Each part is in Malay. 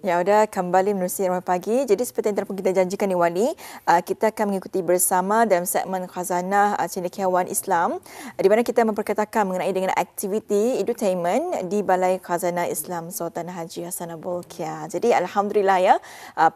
Ya, sudah kembali menerusi Ramai Pagi. Jadi seperti yang telah kita janjikan ni Wali, kita akan mengikuti bersama dalam segmen Khazanah Cendekiawan Islam di mana kita memperkatakan mengenai dengan aktiviti edutainment di Balai Khazanah Islam Sultan Haji Hassanal Bolkiah. Jadi alhamdulillah ya,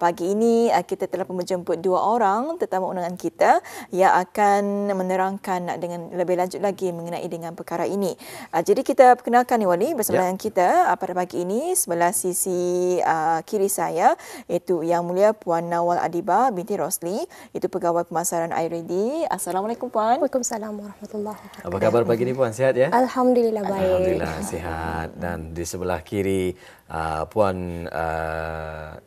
pagi ini kita telah menjemput dua orang tetamu undangan kita yang akan menerangkan dengan lebih lanjut lagi mengenai dengan perkara ini. Jadi kita perkenalkan ni Wali bersama dengan kita pada pagi ini sebelah sisi kiri saya iaitu Yang Mulia Puan Nawal Adiba binti Rosli, itu Pegawai Pemasaran iReady. Assalamualaikum Puan. Waalaikumsalam warahmatullahi wabarakatuh. Apa khabar pagi ni Puan? Sihat ya? Alhamdulillah baik. Alhamdulillah sihat. Dan di sebelah kiri Puan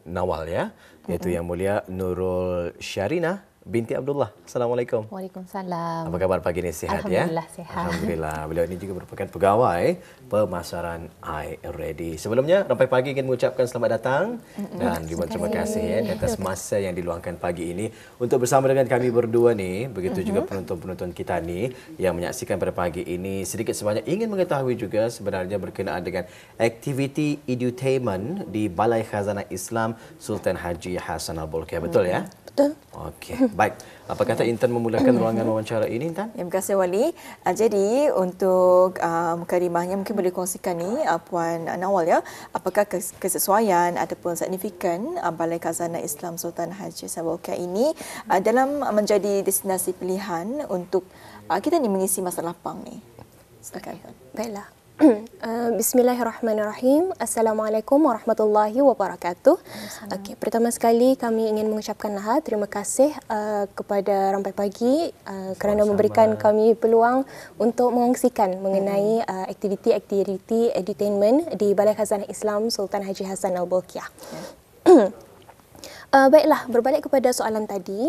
Nawal ya, iaitu Yang Mulia Nurul Syarina binti Abdullah. Assalamualaikum. Waalaikumsalam. Apa khabar pagi ini? Sihat ya? Alhamdulillah sihat. Alhamdulillah. Beliau ini juga merupakan pegawai pemasaran iReady. Sebelumnya, Rampai Pagi ingin mengucapkan selamat datang dan juga terima kasih ya atas masa yang diluangkan pagi ini untuk bersama dengan kami berdua ni. Begitu juga penonton-penonton kita ni yang menyaksikan pada pagi ini sedikit sebanyak ingin mengetahui juga sebenarnya berkenaan dengan aktiviti edutainment di Balai Khazanah Islam Sultan Haji Hassanal Bolkiah. Betul ya? Betul. Okey, baik. Apa kata Intan memulakan ruangan wawancara ini, Intan? Ya, terima kasih Wali. Jadi untuk mukadimahnya mungkin boleh kongsikan ni Puan Nawal ya, apakah kesesuaian ataupun signifikan Balai Khazanah Islam Sultan Haji Hassanal Bolkiah ini dalam menjadi destinasi pilihan untuk kita ni mengisi masa lapang ni. Silakan. Baiklah. Bismillahirrahmanirrahim. Assalamualaikum warahmatullahi wabarakatuh. Okey, pertama sekali kami ingin mengucapkan terima kasih kepada Rampai Pagi kerana memberikan kami peluang untuk mengongsikan mengenai aktiviti-aktiviti edutainment di Balai Khazanah Islam Sultan Haji Hassanal Bolkiah. Baiklah, berbalik kepada soalan tadi,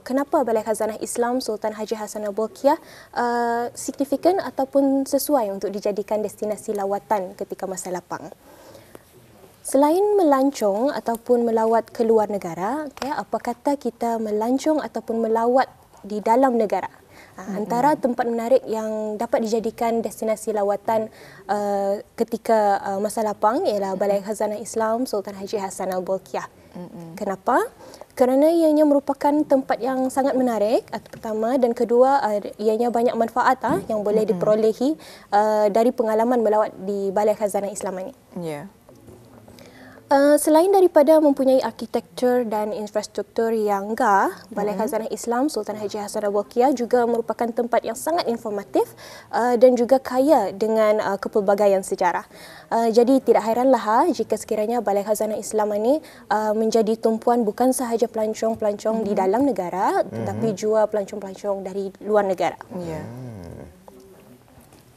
kenapa Balai Khazanah Islam Sultan Haji Hassanal Bolkiah signifikan ataupun sesuai untuk dijadikan destinasi lawatan ketika masa lapang? Selain melancong ataupun melawat ke luar negara, apa kata kita melancong ataupun melawat di dalam negara? Antara tempat menarik yang dapat dijadikan destinasi lawatan ketika masa lapang ialah Balai Khazanah Islam Sultan Haji Hassanal Bolkiah. Kenapa? Kerana ianya merupakan tempat yang sangat menarik, pertama, dan kedua ianya banyak manfaat yang boleh diperolehi dari pengalaman melawat di Balai Khazanah Islam ini. Ya. Selain daripada mempunyai arkitektur dan infrastruktur yang megah, Balai Khazanah Islam Sultan Haji Hassanal Bolkiah juga merupakan tempat yang sangat informatif dan juga kaya dengan kepelbagaian sejarah. Jadi tidak hairanlah jika sekiranya Balai Khazanah Islam ini menjadi tumpuan bukan sahaja pelancong-pelancong di dalam negara, tetapi juga pelancong-pelancong dari luar negara. Ya.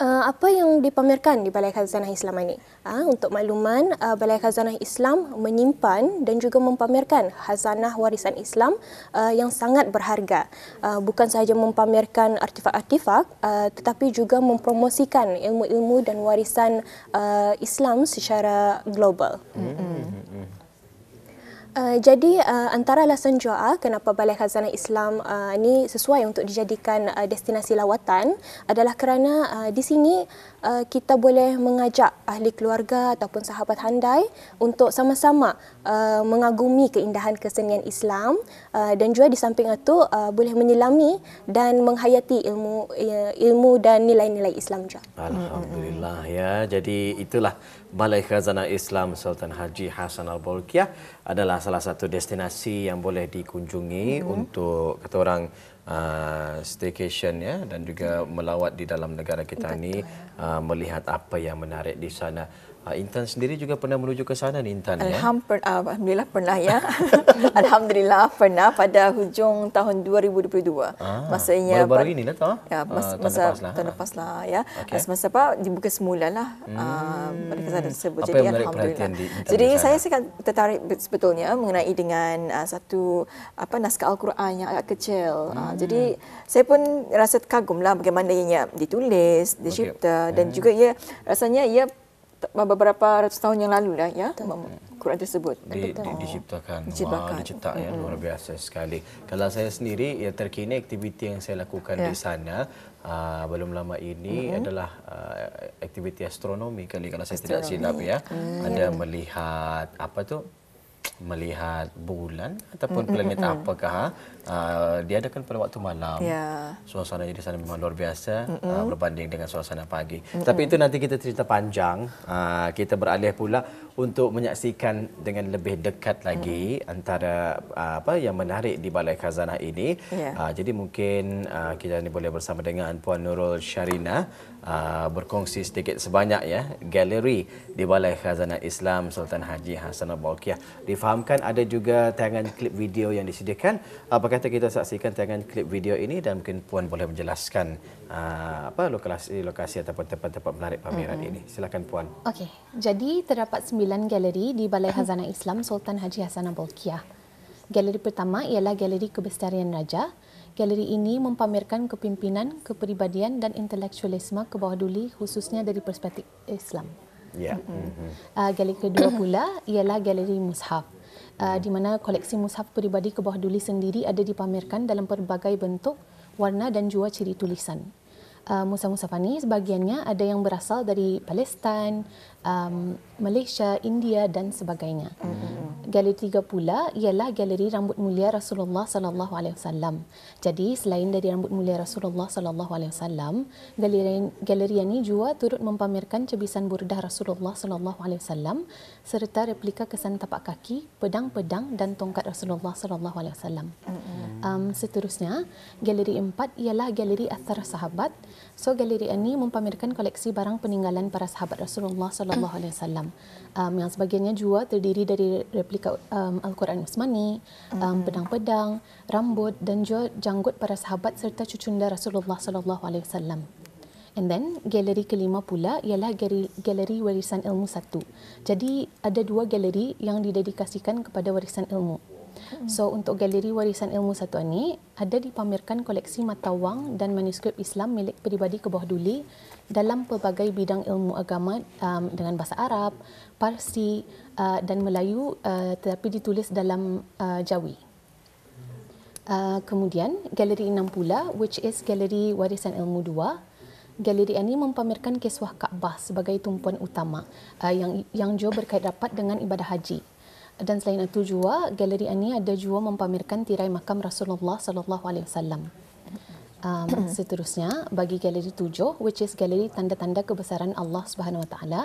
Apa yang dipamerkan di Balai Khazanah Islam ini? Untuk makluman, Balai Khazanah Islam menyimpan dan juga mempamerkan khazanah warisan Islam yang sangat berharga. Bukan sahaja mempamerkan artifak-artifak, tetapi juga mempromosikan ilmu-ilmu dan warisan Islam secara global. Jadi antara alasan jua kenapa Balai Khazanah Islam ini sesuai untuk dijadikan destinasi lawatan adalah kerana di sini kita boleh mengajak ahli keluarga ataupun sahabat handai untuk sama-sama mengagumi keindahan kesenian Islam dan juga di samping itu boleh menyelami dan menghayati ilmu dan nilai-nilai Islam juga. Alhamdulillah ya. Jadi itulah Balai Khazanah Islam Sultan Haji Hassanal Bolkiah adalah salah satu destinasi yang boleh dikunjungi untuk kata orang staycation ya, dan juga melawat di dalam negara kita ni melihat apa yang menarik di sana. Intan sendiri juga pernah menuju ke sana ni, Intan ya? Alhamdulillah pernah ya. Alhamdulillah pernah pada hujung tahun 2022. Maksudnya baru-baru ini lah ya, masa tahun lepas lah ya. Semasa dibuka semula lah Balai Khazanah tersebut. Apa jadi yang menarik alhamdulillah. perhatian di Intan Jadi di sana? saya sangat tertarik sebetulnya mengenai dengan satu naskah Al-Quran yang agak kecil. Jadi saya pun rasa kagumlah bagaimana ianya ditulis, dicipta dan juga ia rasanya ia beberapa ratus tahun yang lalu lah ya, Quran tersebut. Diciptakan. Diciptakan. Wow, dicetak ya, luar biasa sekali. Kalau saya sendiri, ya terkini aktiviti yang saya lakukan di sana belum lama ini adalah aktiviti astronomi kali kalau saya tidak silap ya. Ada melihat apa tu? Melihat bulan ataupun planet apakah diadakan pada waktu malam. Suasana di sana memang luar biasa berbanding dengan suasana pagi. Tapi itu nanti kita cerita panjang. Kita beralih pula untuk menyaksikan dengan lebih dekat lagi antara apa yang menarik di Balai Khazanah ini. Jadi mungkin kita ni boleh bersama dengan Puan Nurul Syarina berkongsi sedikit sebanyak ya galeri di Balai Khazanah Islam Sultan Haji Hassanah Bolkiah. Difahamkan ada juga tayangan klip video yang disediakan. Apa kata kita saksikan tayangan klip video ini dan mungkin Puan boleh menjelaskan apa lokasi ataupun tempat-tempat menarik pameran ini. Silakan Puan. Okey. Jadi terdapat 9 galeri di Balai Khazanah Islam Sultan Haji Hassanah Bolkiah. Galeri pertama ialah Galeri Kebestarian Raja. Galeri ini mempamerkan kepimpinan, kepribadian dan intelektualisme ke bawah duli khususnya dari perspektif Islam. Galeri kedua pula ialah Galeri Mushaf. Di mana koleksi mushaf peribadi ke bawah duli sendiri ada dipamerkan dalam pelbagai bentuk, warna dan jua ciri tulisan. Mushaf-mushaf ini sebahagiannya ada yang berasal dari Palestin, Malaysia, India dan sebagainya. Galeri tiga pula ialah Galeri Rambut Mulia Rasulullah sallallahu alaihi wasallam. Jadi selain dari Rambut Mulia Rasulullah sallallahu alaihi wasallam, galeri ini juga turut mempamerkan cebisan burdah Rasulullah sallallahu alaihi wasallam serta replika kesan tapak kaki, pedang-pedang dan tongkat Rasulullah sallallahu alaihi wasallam. Seterusnya, galeri 4 ialah Galeri Athar Sahabat. So galeri ini mempamerkan koleksi barang peninggalan para sahabat Rasulullah sallallahu alaihi wasallam. Yang sebahagiannya juga terdiri dari replika Al-Quran Utsmani, pedang-pedang, rambut dan juga janggut para sahabat serta cucunda Rasulullah sallallahu alaihi wasallam. And then galeri kelima pula ialah galeri warisan ilmu 1. Jadi ada 2 galeri yang didedikasikan kepada warisan ilmu. So untuk galeri warisan ilmu 1 ini ada dipamerkan koleksi mata wang dan manuskrip Islam milik peribadi ke bawah duli dalam pelbagai bidang ilmu agama dengan bahasa Arab, Parsi dan Melayu tetapi ditulis dalam Jawi. Kemudian galeri 6 pula which is galeri warisan ilmu 2. Galeri ini mempamerkan kiswah Kaabah sebagai tumpuan utama yang juga berkait rapat dengan ibadah haji. Dan selain itu juga galeri ini ada juga mempamerkan tirai makam Rasulullah sallallahu alaihi wasallam. Seterusnya bagi galeri 7 which is galeri tanda-tanda kebesaran Allah Subhanahu wa taala.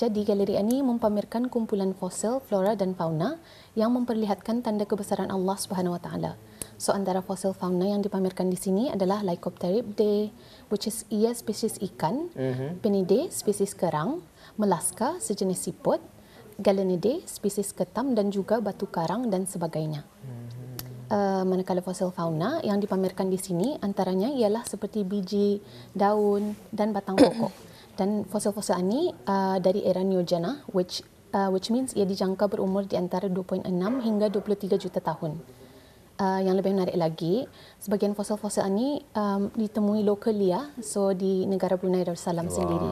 Jadi galeri ini mempamerkan kumpulan fosil, flora dan fauna yang memperlihatkan tanda kebesaran Allah Subhanahu wa taala. So antara fosil fauna yang dipamerkan di sini adalah Lycopterygidae which is ia spesies ikan, Penidae spesies kerang, Melaska sejenis siput, Galenidae spesies ketam dan juga batu karang dan sebagainya. Manakala fosil fauna yang dipamerkan di sini antaranya ialah seperti biji, daun dan batang pokok. Dan fosil-fosil ini dari era Neogena which means ia dijangka berumur di antara 2.6 hingga 23 juta tahun. Yang lebih menarik lagi, sebagian fosil-fosil ini ditemui lokalia, so di negara Brunei Darussalam sendiri.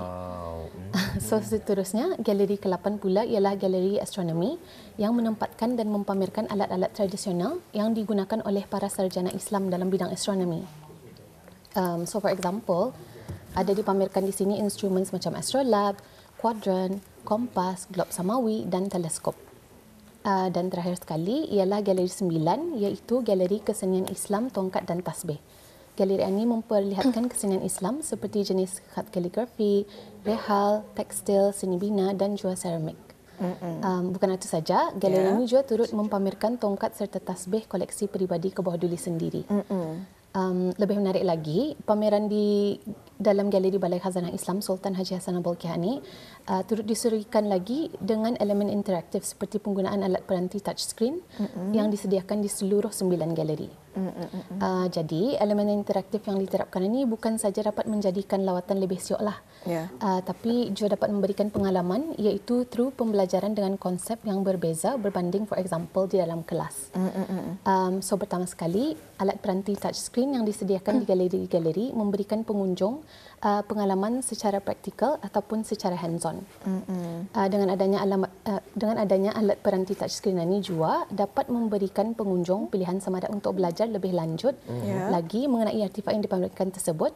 So seterusnya, galeri ke-8 pula ialah galeri astronomi yang menempatkan dan mempamerkan alat-alat tradisional yang digunakan oleh para sarjana Islam dalam bidang astronomi. So for example, ada dipamerkan di sini instrumen semacam astrolabe, kuadran, kompas, glob samawi dan teleskop. Dan terakhir sekali ialah galeri 9 iaitu galeri kesenian Islam tongkat dan tasbih. Galeri ini memperlihatkan kesenian Islam seperti jenis khat kaligrafi, rehal, tekstil, seni bina dan juga seramik. Bukan itu saja, galeri ini juga turut mempamerkan tongkat serta tasbih koleksi peribadi ke bawah duli sendiri. Lebih menarik lagi, pameran di dalam galeri Balai Khazanah Islam Sultan Haji Hassanah Bolkiah ini turut diseruikan lagi dengan elemen interaktif seperti penggunaan alat peranti touchscreen yang disediakan di seluruh 9 galeri. Jadi elemen interaktif yang diterapkan ini bukan saja dapat menjadikan lawatan lebih siok lah, tapi juga dapat memberikan pengalaman, iaitu through pembelajaran dengan konsep yang berbeza berbanding for example di dalam kelas. So pertama sekali, alat peranti touchscreen yang disediakan di galeri-galeri memberikan pengunjung pengalaman secara praktikal ataupun secara hands-on. Dengan adanya alat peranti touchscreen ini juga dapat memberikan pengunjung pilihan sama ada untuk belajar lebih lanjut lagi mengenai artifak yang dipamerkan tersebut.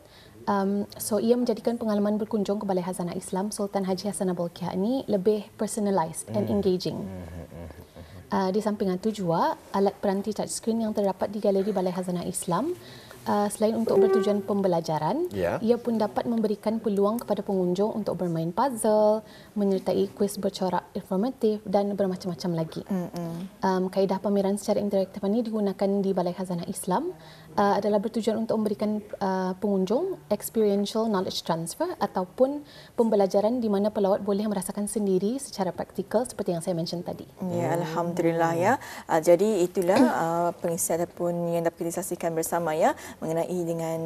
So ia menjadikan pengalaman berkunjung ke Balai Khazanah Islam Sultan Haji Hassanah Bolkiah ini lebih personalised and engaging. Di samping itu juga alat peranti touchscreen yang terdapat di galeri Balai Khazanah Islam selain untuk bertujuan pembelajaran, ia pun dapat memberikan peluang kepada pengunjung untuk bermain puzzle, menyertai kuis bercorak informatif dan bermacam-macam lagi. Kaedah pameran secara interaktif ini digunakan di Balai Khazanah Islam adalah bertujuan untuk memberikan pengunjung experiential knowledge transfer ataupun pembelajaran di mana pelawat boleh merasakan sendiri secara praktikal seperti yang saya mention tadi. Ya, Alhamdulillah ya. Jadi itulah pengisi ataupun yang dapat kita saksikan bersama ya mengenai dengan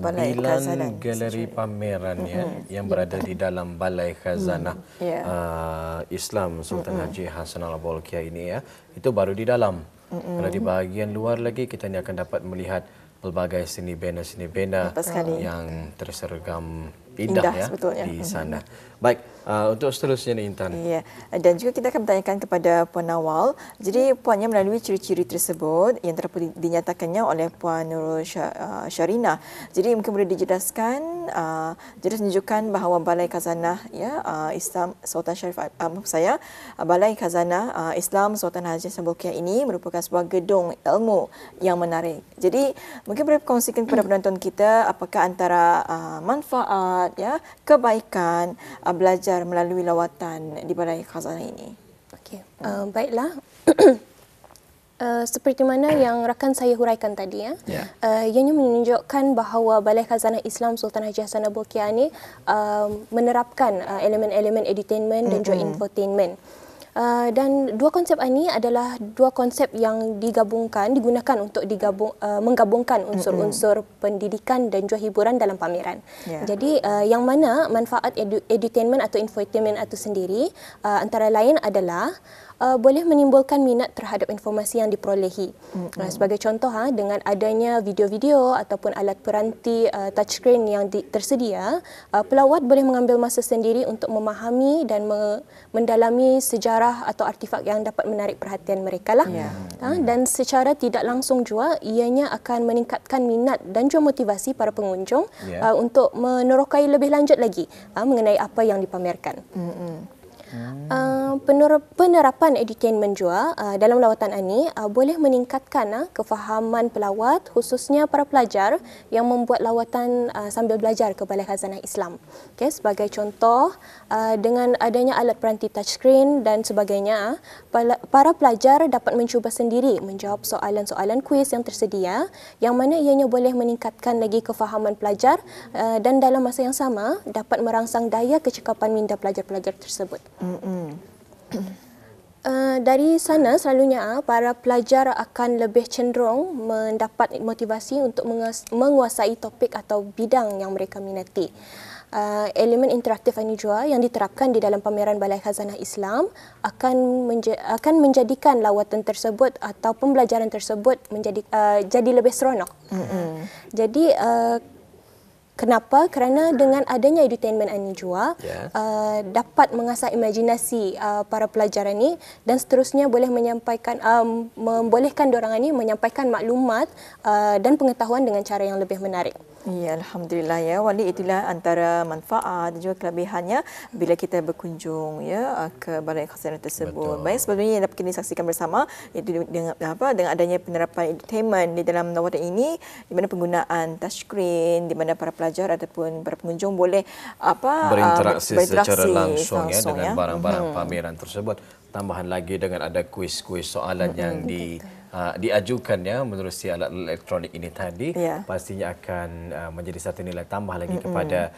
Balai Khazanah. 9 galeri pameran yang berada di dalam Balai Khazanah Islam Sultan Haji Hassanah Bolkiah ini ya. Itu baru di dalam. Kalau di bahagian luar lagi kita ni akan dapat melihat pelbagai seni bena yang tersergam indah ya sebetulnya di sana. Baik, untuk seterusnya ni Intan. Ya, dan juga kita akan bertanyakan kepada Puan Nawal. Jadi puannya melalui ciri-ciri tersebut yang terdapat dinyatakannya oleh Puan Nurul Syarinah. Jadi mungkin boleh dijelaskan, jelas menunjukkan bahawa Balai Khazanah Islam Sultan Balai Khazanah Islam Sultan Haji Hassanah Bolkiah ini merupakan sebuah gedung ilmu yang menarik. Jadi mungkin boleh kongsikan kepada penonton kita apakah antara manfaat kebaikan belajar melalui lawatan di Balai Khazanah ini. Okey, baiklah. Seperti mana yang rakan saya huraikan tadi ianya menunjukkan bahawa Balai Khazanah Islam Sultan Haji Hassanah Bolkiah ini menerapkan elemen-elemen edutainment dan juga infotainment. Dan dua konsep ini adalah dua konsep yang digunakan untuk menggabungkan unsur-unsur pendidikan dan juga hiburan dalam pameran. Jadi yang mana manfaat edutainment atau infotainment itu sendiri antara lain adalah boleh menimbulkan minat terhadap informasi yang diperolehi. Sebagai contoh, dengan adanya video-video ataupun alat peranti touchscreen yang tersedia, pelawat boleh mengambil masa sendiri untuk memahami dan mendalami sejarah atau artifak yang dapat menarik perhatian mereka lah. Dan secara tidak langsung juga ianya akan meningkatkan minat dan juga motivasi para pengunjung untuk menerokai lebih lanjut lagi mengenai apa yang dipamerkan. Penerapan edutainment juga dalam lawatan ini boleh meningkatkan kefahaman pelawat, khususnya para pelajar yang membuat lawatan sambil belajar ke Balai Khazanah Islam. Okay, sebagai contoh, dengan adanya alat peranti touchscreen dan sebagainya, para pelajar dapat mencuba sendiri menjawab soalan-soalan kuis yang tersedia, yang mana ianya boleh meningkatkan lagi kefahaman pelajar dan dalam masa yang sama dapat merangsang daya kecekapan minda pelajar-pelajar tersebut. Dari sana selalunya para pelajar akan lebih cenderung mendapat motivasi untuk menguasai topik atau bidang yang mereka minati. Elemen interaktif ini juga yang diterapkan di dalam pameran Balai Khazanah Islam akan menjadikan lawatan tersebut atau pembelajaran tersebut jadi lebih seronok. Jadi kenapa? Kerana dengan adanya edutainment ini juga dapat mengasah imajinasi para pelajar ini dan seterusnya boleh membolehkan diorang ini menyampaikan maklumat dan pengetahuan dengan cara yang lebih menarik. Ya, Alhamdulillah ya. Wali, itulah antara manfaat dan juga kelebihannya bila kita berkunjung ke Balai Khazanah tersebut. Baik, sebelumnya yang dapat kita saksikan bersama iaitu dengan adanya penerapan edutainment di dalam lawatan ini, di mana penggunaan touchscreen, di mana para pelajar ataupun para pengunjung boleh berinteraksi secara langsung dengan barang-barang pameran tersebut. Tambahan lagi dengan ada kuis-kuis soalan yang diajukannya menerusi alat elektronik ini tadi, Ya. pastinya akan menjadi satu nilai tambah lagi kepada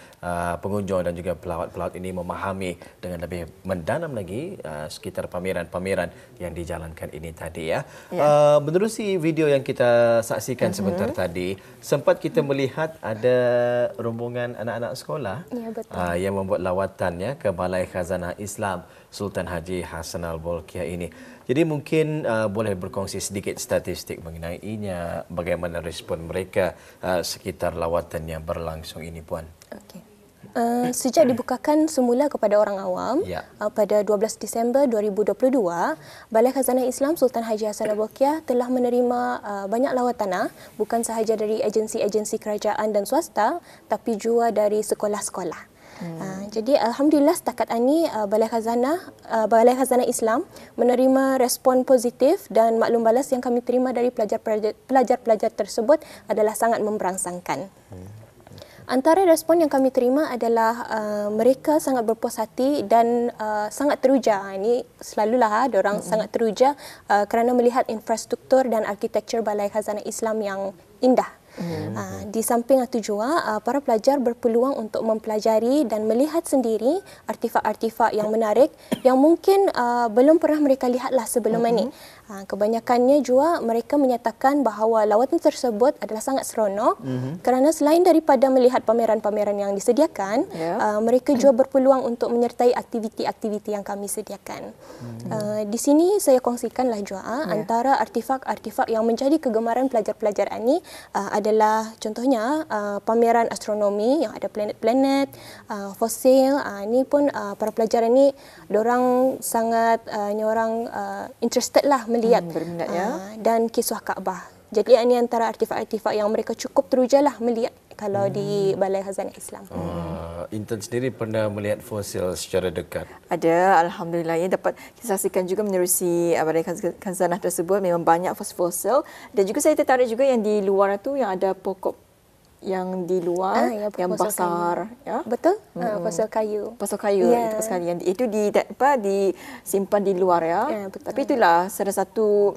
pengunjung dan juga pelawat-pelawat ini memahami dengan lebih mendalam lagi sekitar pameran-pameran yang dijalankan ini tadi ya. Menerusi video yang kita saksikan sebentar tadi, sempat kita melihat ada rombongan anak-anak sekolah yang membuat lawatannya ke Balai Khazanah Islam Sultan Haji Hassanal Bolkiah ini. Jadi mungkin boleh berkongsi sedikit statistik mengenainya, bagaimana respon mereka sekitar lawatan yang berlangsung ini, Puan. Okey. Sejak dibukakan semula kepada orang awam pada 12 Disember 2022, Balai Khazanah Islam Sultan Haji Hassanal Bolkiah telah menerima banyak lawatan, bukan sahaja dari agensi-agensi kerajaan dan swasta, tapi juga dari sekolah-sekolah. Jadi alhamdulillah setakat ini Balai Khazanah Islam menerima respon positif dan maklum balas yang kami terima dari pelajar-pelajar tersebut adalah sangat memberangsangkan. Antara respon yang kami terima adalah mereka sangat berpuas hati dan sangat teruja. Ini selalulah diorang sangat teruja kerana melihat infrastruktur dan arkitektur Balai Khazanah Islam yang indah. Di samping itu juga para pelajar berpeluang untuk mempelajari dan melihat sendiri artifak-artifak yang menarik yang mungkin belum pernah mereka lihatlah sebelum ini. Kebanyakannya juga mereka menyatakan bahawa lawatan tersebut adalah sangat seronok kerana selain daripada melihat pameran-pameran yang disediakan, mereka juga berpeluang untuk menyertai aktiviti-aktiviti yang kami sediakan. Di sini saya kongsikanlah juga antara artifak-artifak yang menjadi kegemaran pelajar-pelajar ini adalah contohnya pameran astronomi yang ada planet-planet, fosil. Ini pun para pelajar ini diorang sangat interested lah melihat berminat dan kisah Kaabah. Jadi ini antara artifak-artifak yang mereka cukup terujalah melihat kalau di Balai Khazanah Islam. Intan sendiri pernah melihat fosil secara dekat? Ada, alhamdulillah. Yang dapat kita saksikan juga menerusi Balai Khazanah tersebut memang banyak fosil. Dan juga saya tertarik juga yang di luar itu yang ada pokok yang di luar yang besar, ya. Betul? Fosil kayu. Fosil kayu itu sekali yang itu disimpan di luar ya. Tapi itulah salah satu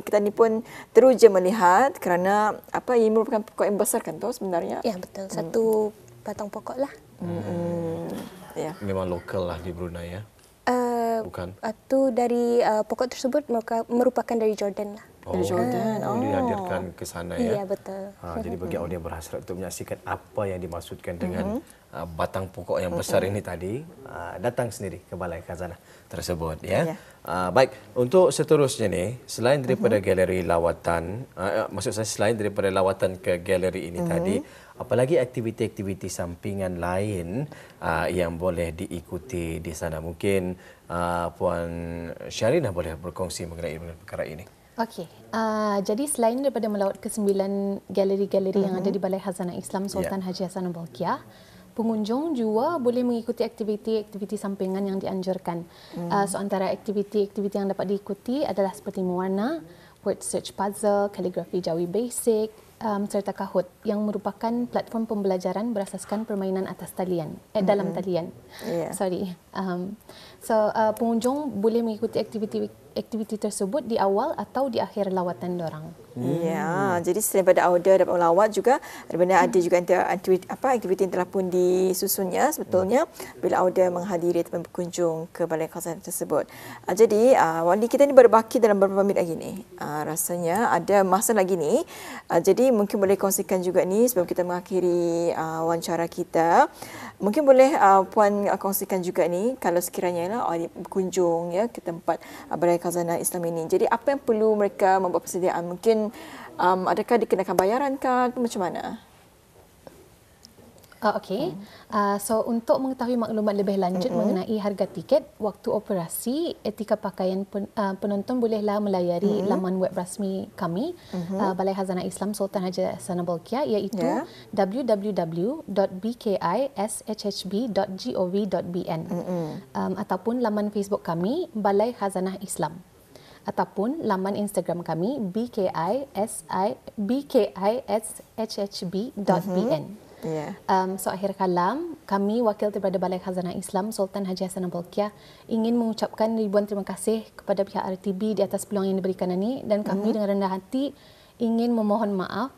kita ni pun teruja melihat kerana ini merupakan pokok yang besar kan tu sebenarnya. Ya, betul. Satu batang pokok lah. Ya. Memang lokal lah di Brunei ya. Bukan. Itu dari pokok tersebut merupakan dari Jordan lah. Dari Jordan. Dihadirkan ke sana ya. Iya, betul. Jadi bagi audiens yang berhasrat untuk menyaksikan apa yang dimaksudkan dengan batang pokok yang besar ini tadi, datang sendiri ke Balai Khazanah tersebut ya. Baik, untuk seterusnya ni, selain daripada galeri lawatan, maksud saya selain daripada lawatan ke galeri ini tadi, apalagi aktiviti-aktiviti sampingan lain yang boleh diikuti di sana? Mungkin Puan Syarinah boleh berkongsi mengenai perkara ini. Okey, jadi selain daripada melawat ke 9 galeri-galeri yang ada di Balai Khazanah Islam Sultan Haji Hassanal Bolkiah, pengunjung juga boleh mengikuti aktiviti-aktiviti sampingan yang dianjurkan. So antara aktiviti-aktiviti yang dapat diikuti adalah seperti mewarna, word search puzzle, kaligrafi Jawi basic, serta Kahoot yang merupakan platform pembelajaran berasaskan permainan atas talian, dalam talian. Pengunjung boleh mengikuti aktiviti tersebut di awal atau di akhir lawatan dorang. Ya, jadi selain daripada order dapat melawat juga ada juga aktiviti yang telah pun disusunnya sebetulnya bila order menghadiri ataupun berkunjung ke Balai Khazanah tersebut. Jadi wali kita ni berbaki dalam beberapa minit lagi ni. Rasanya ada masa lagi ni. Jadi mungkin boleh kongsikan juga ni sebelum kita mengakhiri wawancara kita. Mungkin boleh Puan kongsikan juga ni kalau sekiranya berkunjung ya ke tempat Balai Khazanah Islam ini. Jadi apa yang perlu mereka membuat persediaan? Mungkin adakah dikenakan bayaran kah? Macam mana? Okey. So untuk mengetahui maklumat lebih lanjut mengenai harga tiket, waktu operasi, etika pakaian, penonton bolehlah melayari laman web rasmi kami Balai Khazanah Islam Sultan Haji Hassanal Bolkiah iaitu www.bkishhb.gov.bn ataupun laman Facebook kami Balai Khazanah Islam ataupun laman Instagram kami bkishhb.bn. Ya. So akhir kalam, kami wakil daripada Balai Khazanah Islam Sultan Haji Hassanah Bolkiah ingin mengucapkan ribuan terima kasih kepada pihak RTB di atas peluang yang diberikan ini, dan kami dengan rendah hati ingin memohon maaf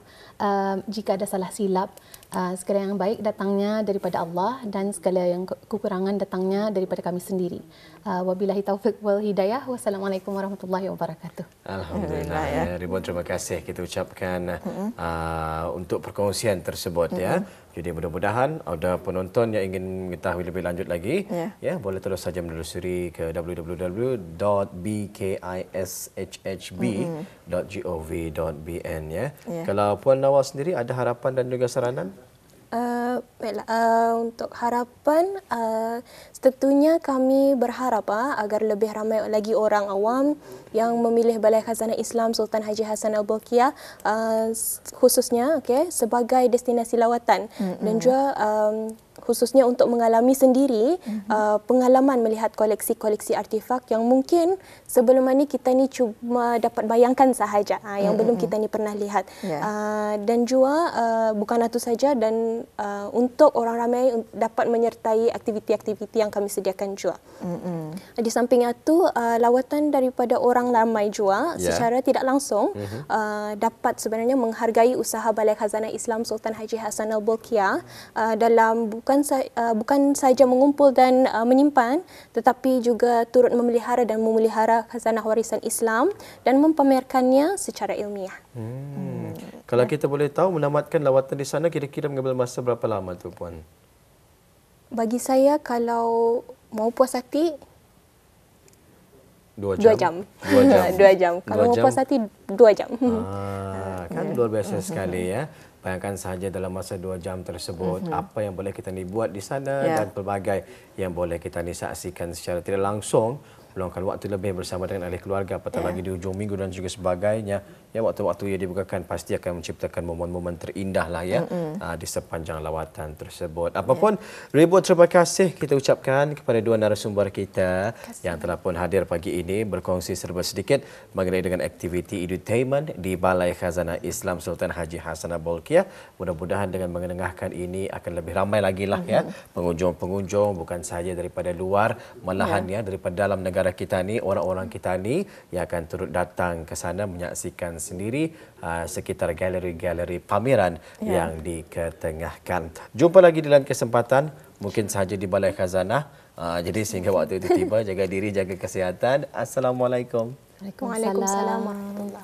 jika ada salah silap. Segala yang baik datangnya daripada Allah dan segala yang kekurangan datangnya daripada kami sendiri. Wabillahi taufiq wal hidayah. Wassalamualaikum warahmatullahi wabarakatuh. Alhamdulillah ya. Ribuan terima kasih kita ucapkan untuk perkongsian tersebut ya. Jadi mudah-mudahan ada penonton yang ingin mengetahui lebih lanjut lagi ya, boleh terus saja menelusuri ke www.bkishhb.gov.bn ya. Kalau Puan Nawal sendiri ada harapan dan juga saranan? Untuk harapan, tentunya kami berharap agar lebih ramai lagi orang awam yang memilih Balai Khazanah Islam Sultan Haji Hassanah Bolkiah khususnya sebagai destinasi lawatan dan juga khususnya untuk mengalami sendiri pengalaman melihat koleksi-koleksi artifak yang mungkin sebelum ini kita ni cuma dapat bayangkan sahaja, yang belum kita ni pernah lihat. Dan juga bukan itu saja, dan untuk orang ramai dapat menyertai aktiviti-aktiviti yang kami sediakan juga. Di samping itu, lawatan daripada orang ramai juga secara tidak langsung dapat sebenarnya menghargai usaha Balai Khazanah Islam Sultan Haji Hassanah Bolkiah dalam bukan saja mengumpul dan menyimpan, tetapi juga turut memelihara dan memelihara khazanah warisan Islam dan mempamerkannya secara ilmiah. Kalau kita boleh tahu, menamatkan lawatan di sana kira-kira mengambil masa berapa lama tu Puan? Bagi saya, kalau mau puas hati, 2 jam. 2 jam. 2 jam. Kalau mau puas hati, 2 jam. Kan luar biasa sekali ya. Bayangkan sahaja dalam masa 2 jam tersebut apa yang boleh kita ni buat di sana dan pelbagai yang boleh kita ni saksikan secara tidak langsung, meluangkan waktu lebih bersama dengan ahli keluarga, apatah lagi di hujung minggu dan juga sebagainya. Ya, waktu-waktu ia dibukakan pasti akan menciptakan momen-momen terindah lah ya di sepanjang lawatan tersebut. Apapun, ribuan terima kasih kita ucapkan kepada dua narasumber kita yang telah pun hadir pagi ini berkongsi serba sedikit mengenai dengan aktiviti edutainment di Balai Khazanah Islam Sultan Haji Hassanah Bolkiah. Mudah-mudahan dengan mengenengahkan ini akan lebih ramai lagi lah ya pengunjung-pengunjung, bukan sahaja daripada luar, malahan ya daripada dalam negara kita ni, orang-orang kita ni yang akan turut datang ke sana menyaksikan sendiri sekitar galeri-galeri pameran yang diketengahkan. Jumpa lagi di lain kesempatan, mungkin sahaja di Balai Khazanah. Jadi sehingga waktu itu tiba, jaga diri, jaga kesihatan. Assalamualaikum. Waalaikumsalam warahmatullahi